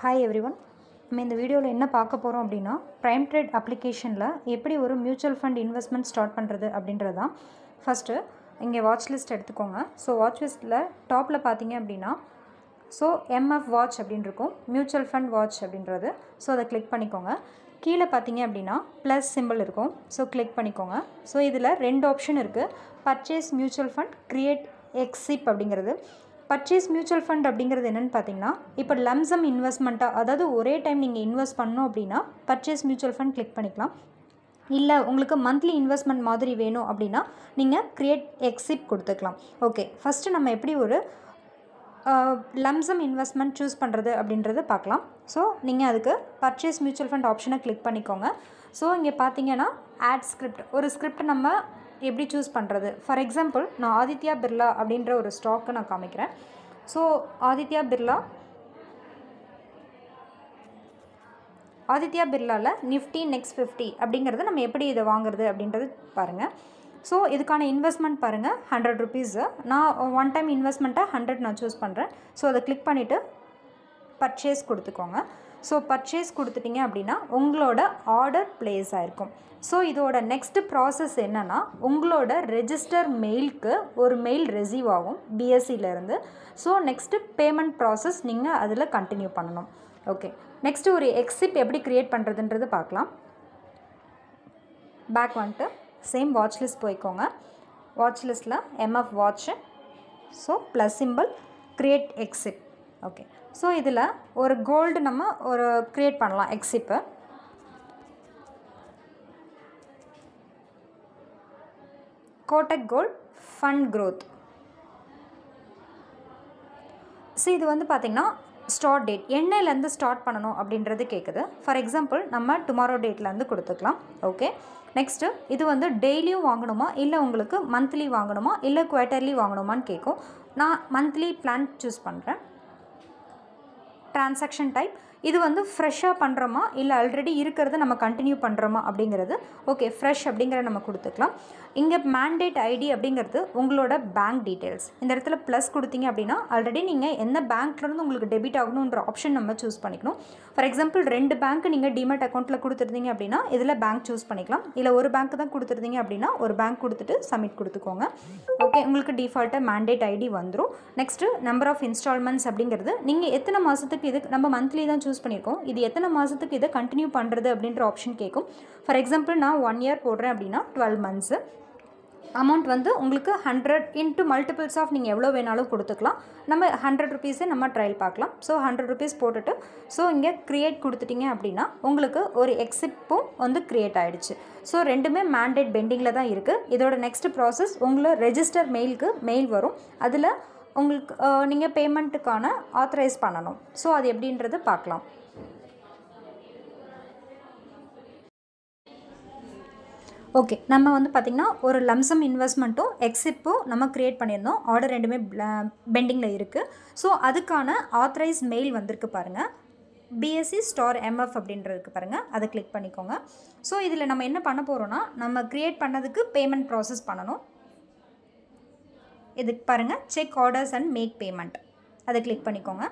Hi everyone. நம்ம இந்த வீடியோவில் என்ன பார்க்க போகிறோம் அப்படின்னா, ப்ரைம் ட்ரேட் அப்ளிகேஷனில் எப்படி ஒரு மியூச்சுவல் ஃபண்ட் இன்வெஸ்ட்மெண்ட் ஸ்டார்ட் பண்ணுறது அப்படின்றது தான். ஃபஸ்ட்டு இங்கே வாட்ச் லிஸ்ட் எடுத்துக்கோங்க. ஸோ வாட்ச் லிஸ்ட்டில் டாப்பில் பார்த்தீங்க அப்படின்னா, ஸோ எம்எஃப் வாட்ச் அப்படின்னு இருக்கும், மியூச்சுவல் ஃபண்ட் வாட்ச் அப்படின்றது. ஸோ அதை கிளிக் பண்ணிக்கோங்க. கீழே பார்த்தீங்க அப்படின்னா ப்ளஸ் சிம்பிள் இருக்கும். ஸோ கிளிக் பண்ணிக்கோங்க. ஸோ இதில் ரெண்டு ஆப்ஷன் இருக்குது, பர்ச்சேஸ் மியூச்சுவல் ஃபண்ட், கிரியேட் எக்ஸிப் அப்படிங்கிறது. பர்ச்சேஸ் மியூச்சுவல் ஃபண்ட் அப்படிங்கிறது என்னென்னு பார்த்தீங்கன்னா, இப்போ லம்சம் இன்வெஸ்ட்மெண்ட்டாக, அதாவது ஒரே டைம் நீங்கள் இன்வெஸ்ட் பண்ணணும் அப்படின்னா பர்ச்சேஸ் மியூச்சுவல் ஃபண்ட் கிளிக் பண்ணிக்கலாம். இல்லை உங்களுக்கு மந்த்லி இன்வெஸ்ட்மெண்ட் மாதிரி வேணும் அப்படின்னா நீங்கள் கிரியேட் எக்ஸிப் கொடுத்துக்கலாம். ஓகே, ஃபஸ்ட்டு நம்ம எப்படி ஒரு லம்சம் இன்வெஸ்ட்மெண்ட் சூஸ் பண்ணுறது அப்படின்றத பார்க்கலாம். ஸோ நீங்கள் அதுக்கு பர்ச்சேஸ் மியூச்சுவல் ஃபண்ட் ஆப்ஷனை கிளிக் பண்ணிக்கோங்க. ஸோ இங்கே பார்த்தீங்கன்னா ஆட் ஸ்கிரிப்ட், ஒரு ஸ்கிரிப்ட் நம்ம எப்படி சூஸ் பண்ணுறது. ஃபார் எக்ஸாம்பிள் நான் ஆதித்யா பிர்லா அப்படின்ற ஒரு ஸ்டாக்கு நான் காமிக்கிறேன். ஸோ ஆதித்யா பிர்லாவில் நிஃப்டி நெக்ஸ்ட் 50 அப்படிங்கிறது நம்ம எப்படி இதை வாங்குறது அப்படின்றது பாருங்கள். ஸோ இதுக்கான இன்வெஸ்ட்மெண்ட் பாருங்கள், 100 ருபீஸு. நான் ஒன் டைம் இன்வெஸ்ட்மெண்ட்டாக 100 நான் சூஸ் பண்ணுறேன். ஸோ அதை கிளிக் பண்ணிவிட்டு பர்ச்சேஸ் கொடுத்துக்கோங்க. ஸோ பர்ச்சேஸ் கொடுத்துட்டிங்க அப்படின்னா உங்களோட ஆர்டர் ப்ளேஸ் ஆகிருக்கும். ஸோ இதோட நெக்ஸ்ட்டு ப்ராசஸ் என்னென்னா, உங்களோட ரெஜிஸ்டர் மெயிலுக்கு ஒரு மெயில் ரிசீவ் ஆகும் பிஎஸ்சியிலேருந்து. ஸோ நெக்ஸ்ட்டு பேமெண்ட் ப்ராசஸ் நீங்கள் அதில் கண்டினியூ பண்ணணும். ஓகே, நெக்ஸ்ட்டு ஒரு எக்ஸிப் எப்படி க்ரியேட் பண்ணுறதுன்றது பார்க்கலாம். பேக் வந்துட்டு சேம் வாட்ச் லிஸ்ட் போய்க்கோங்க. வாட்ச் லிஸ்ட்டில் MF watch, so plus simple, create எக்ஸிப். ஓகே, ஸோ இதில் ஒரு கோல்டு நம்ம ஒரு க்ரியேட் பண்ணலாம் எக்ஸிப்பு. Kotak gold fund growth. So இது வந்து பார்த்திங்கன்னா ஸ்டார்ட் டேட் என்னையிலேருந்து ஸ்டார்ட் பண்ணணும் அப்படின்றது கேட்குது. ஃபார் எக்ஸாம்பிள் நம்ம டுமாரோ டேட்லேருந்து கொடுத்துக்கலாம். ஓகே, நெக்ஸ்ட்டு இது வந்து டெய்லியும் வாங்கணுமா, இல்லை உங்களுக்கு மந்த்லி வாங்கணுமா, இல்லை குவார்ட்டர்லி வாங்கணுமான்னு கேட்கும். நான் மந்த்லி பிளான் சூஸ் பண்ணுறேன். ட்ரான்சாக்ஷன் டைப், இது வந்து ஃப்ரெஷ்ஷாக பண்ணுறோமா இல்லை ஆல்ரெடி இருக்கிறத நம்ம கண்டினியூ பண்ணுறோமா அப்படிங்கிறது. ஓகே, ஃப்ரெஷ் அப்படிங்கிற நம்ம கொடுத்துக்கலாம். இங்கே மேண்டேட் ஐடி அப்படிங்கிறது உங்களோட பேங்க் டீட்டெயில்ஸ். இந்த இடத்துல ப்ளஸ் கொடுத்தீங்க அப்படின்னா ஆல்ரெடி நீங்கள் எந்த பேங்க்லேருந்து உங்களுக்கு டெபிட் ஆகணுன்ற ஆப்ஷன் நம்ம சூஸ் பண்ணிக்கணும். ஃபார் எக்ஸாம்பிள் 2 பேங்க் நீங்கள் டிமெட் அக்கௌண்ட்டில் கொடுத்துருந்தீங்க அப்படின்னா இதில் பேங்க் சூஸ் பண்ணிக்கலாம். இல்லை ஒரு பேங்க் தான் கொடுத்துருந்தீங்க அப்படின்னா ஒரு பேங்க் கொடுத்துட்டு சப்மிட் கொடுத்துக்கோங்க. ஓகே, உங்களுக்கு டிஃபால்ட்டாக மேண்டேட் ஐடி வந்துடும். நெக்ஸ்ட்டு நம்பர் ஆஃப் இன்ஸ்டால்மெண்ட்ஸ் அப்படிங்கிறது நீங்கள் எத்தனை மாதத்துக்கு, இது நம்ம மந்த்லி தான் சூஸ் பண்ணியிருக்கோம், இது எத்தனை மாதத்துக்கு இதை கண்டினியூ பண்ணுறது அப்படின்ற ஆப்ஷன் கேட்கும். ஃபார் எக்ஸாம்பிள் நான் 1 இயர் போடுறேன் அப்படின்னா 12 மந்த்ஸு. அமௌண்ட் வந்து உங்களுக்கு 100 இன்ட்டு மல்டிபிள்ஸ் ஆஃப் நீங்கள் எவ்வளோ வேணாலும் கொடுத்துக்கலாம். நம்ம 100 ருபீஸே நம்ம ட்ரையல் பார்க்கலாம். ஸோ 100 ருபீஸ் போட்டுட்டு ஸோ இங்கே க்ரியேட் கொடுத்துட்டிங்க அப்படின்னா உங்களுக்கு ஒரு எக்ஸிப்பும் வந்து க்ரியேட் ஆகிடுச்சு. ஸோ ரெண்டுமே மேண்டேட் பெண்டிங்கில் தான் இருக்குது. இதோட நெக்ஸ்ட் ப்ராசஸ் உங்களை ரெஜிஸ்டர் மெயிலுக்கு மெயில் வரும். அதில் உங்களுக்கு நீங்கள் பேமெண்ட்டுக்கான ஆத்தரைஸ் பண்ணணும். ஸோ அது எப்படின்றது பார்க்கலாம். ஓகே, நம்ம வந்து பார்த்திங்கன்னா ஒரு லம்சம் இன்வெஸ்ட்மெண்ட்டும் எக்ஸிப்பும் நம்ம க்ரியேட் பண்ணியிருந்தோம். ஆர்டர் ரெண்டுமே பெண்டிங்கில் இருக்குது. ஸோ அதுக்கான ஆத்தரைஸ் மெயில் வந்திருக்கு பாருங்கள், BSE*MF அப்படின்றதுக்கு பாருங்கள், அதை கிளிக் பண்ணிக்கோங்க. ஸோ இதில் நம்ம என்ன பண்ண போகிறோன்னா, நம்ம க்ரியேட் பண்ணதுக்கு பேமெண்ட் ப்ராசஸ் பண்ணணும். இதுக்கு பாருங்கள், check orders and make payment, அதை கிளிக் பண்ணிக்கோங்க.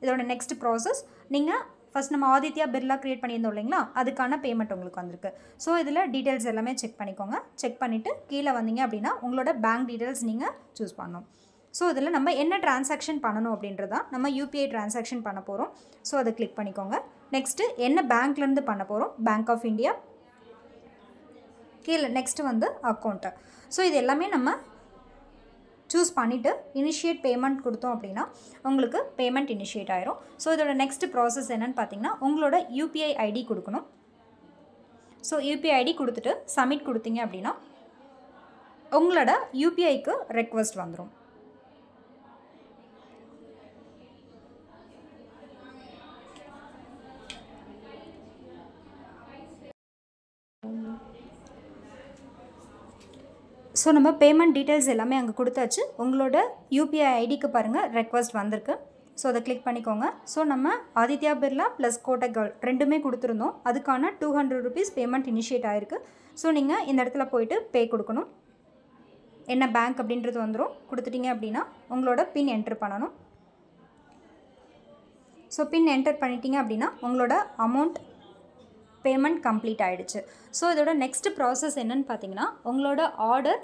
இதோட நெக்ஸ்ட் ப்ராசஸ், நீங்கள் ஃபஸ்ட் நம்ம ஆதித்யா பிர்லா க்ரியேட் பண்ணியிருந்தோம் இல்லைங்களா, அதுக்கான பேமெண்ட் உங்களுக்கு வந்திருக்கு. ஸோ இதில் டீட்டெயில்ஸ் எல்லாமே செக் பண்ணிக்கோங்க. செக் பண்ணிவிட்டு கீழே வந்தீங்க அப்படின்னா உங்களோட பேங்க் டீட்டெயில்ஸ் நீங்கள் சூஸ் பண்ணணும். ஸோ இதில் நம்ம என்ன ட்ரான்சாக்ஷன் பண்ணணும் அப்படின்றதான் நம்ம UPI ட்ரான்சாக்ஷன் பண்ண போகிறோம். ஸோ அதை கிளிக் பண்ணிக்கோங்க. நெக்ஸ்ட்டு என்ன பேங்க்லேருந்து பண்ண போகிறோம், பேங்க் ஆஃப் இந்தியா. கீழே நெக்ஸ்ட்டு வந்து அக்கௌண்ட்டு. ஸோ இது எல்லாமே நம்ம சூஸ் பண்ணிவிட்டு இனிஷியேட் பேமெண்ட் கொடுத்தோம் அப்படின்னா உங்களுக்கு பேமெண்ட் இனிஷியேட் ஆயிரும். ஸோ இதோட நெக்ஸ்ட் ப்ராசஸ் என்னென்னு பார்த்தீங்கன்னா, உங்களோட UPI ஐடி கொடுக்கணும். ஸோ UPI ஐடி கொடுத்துட்டு சப்மிட் கொடுத்தீங்க அப்படின்னா உங்களோட UPIக்கு ரெக்வஸ்ட் வந்துடும். ஸோ நம்ம பேமெண்ட் டீட்டெயில்ஸ் எல்லாமே அங்கே கொடுத்தாச்சு. உங்களோட UPI ஐடிக்கு பாருங்கள் ரெக்வஸ்ட் வந்திருக்கு. ஸோ அதை கிளிக் பண்ணிக்கோங்க. ஸோ நம்ம ஆதித்யா பிர்லா ப்ளஸ் கோட்டக் கோல்ட் ரெண்டுமே கொடுத்துருந்தோம். அதுக்கான 200 ருபீஸ் பேமெண்ட் இனிஷியேட் ஆகிருக்கு. ஸோ நீங்கள் இந்த இடத்துல போய்ட்டு பே கொடுக்கணும். என்ன பேங்க் அப்படின்றது வந்துடும். கொடுத்துட்டிங்க அப்படின்னா உங்களோட பின் என்ட்ரு பண்ணணும். ஸோ பின் என்டர் பண்ணிட்டீங்க அப்படின்னா உங்களோட அமௌண்ட் பேமெண்ட் கம்ப்ளீட் ஆகிடுச்சு. ஸோ இதோட நெக்ஸ்ட் ப்ராசஸ் என்னன்னு பார்த்தீங்கன்னா, உங்களோட ஆர்டர்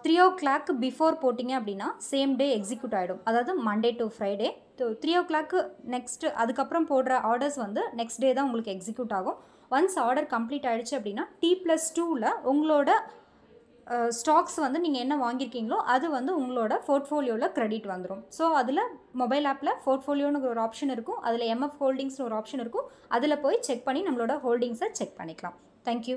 3 o'clock பிஃபோர் போட்டிங்க அப்படின்னா சேம் டே எக்ஸிக்யூட் ஆகிடும். அதாவது Monday to Friday 3 o'clock next அதுக்கப்புறம் போடுற ஆர்டர்ஸ் வந்து நெக்ஸ்ட் டே தான் உங்களுக்கு எக்ஸிக்யூட் ஆகும். ஒன்ஸ் ஆர்டர் கம்ப்ளீட் ஆகிடுச்சு அப்படின்னா T+2ல் உங்களோட ஸ்டாக்ஸ் வந்து நீங்கள் என்ன வாங்கியிருக்கீங்களோ அது வந்து உங்களோட போர்ட்ஃபோலியோவில் கிரெடிட் வந்துடும். ஸோ அதில் மொபைல் ஆப்பில் போர்ட்ஃபோலியோன்னு ஒரு ஆப்ஷன் இருக்கும், அதில் MF ஹோல்டிங்ஸ்னு ஒரு ஆப்ஷன் இருக்கும். அதில் போய் செக் பண்ணி நம்மளோட ஹோல்டிங்ஸை செக் பண்ணிக்கலாம். தேங்க்யூ.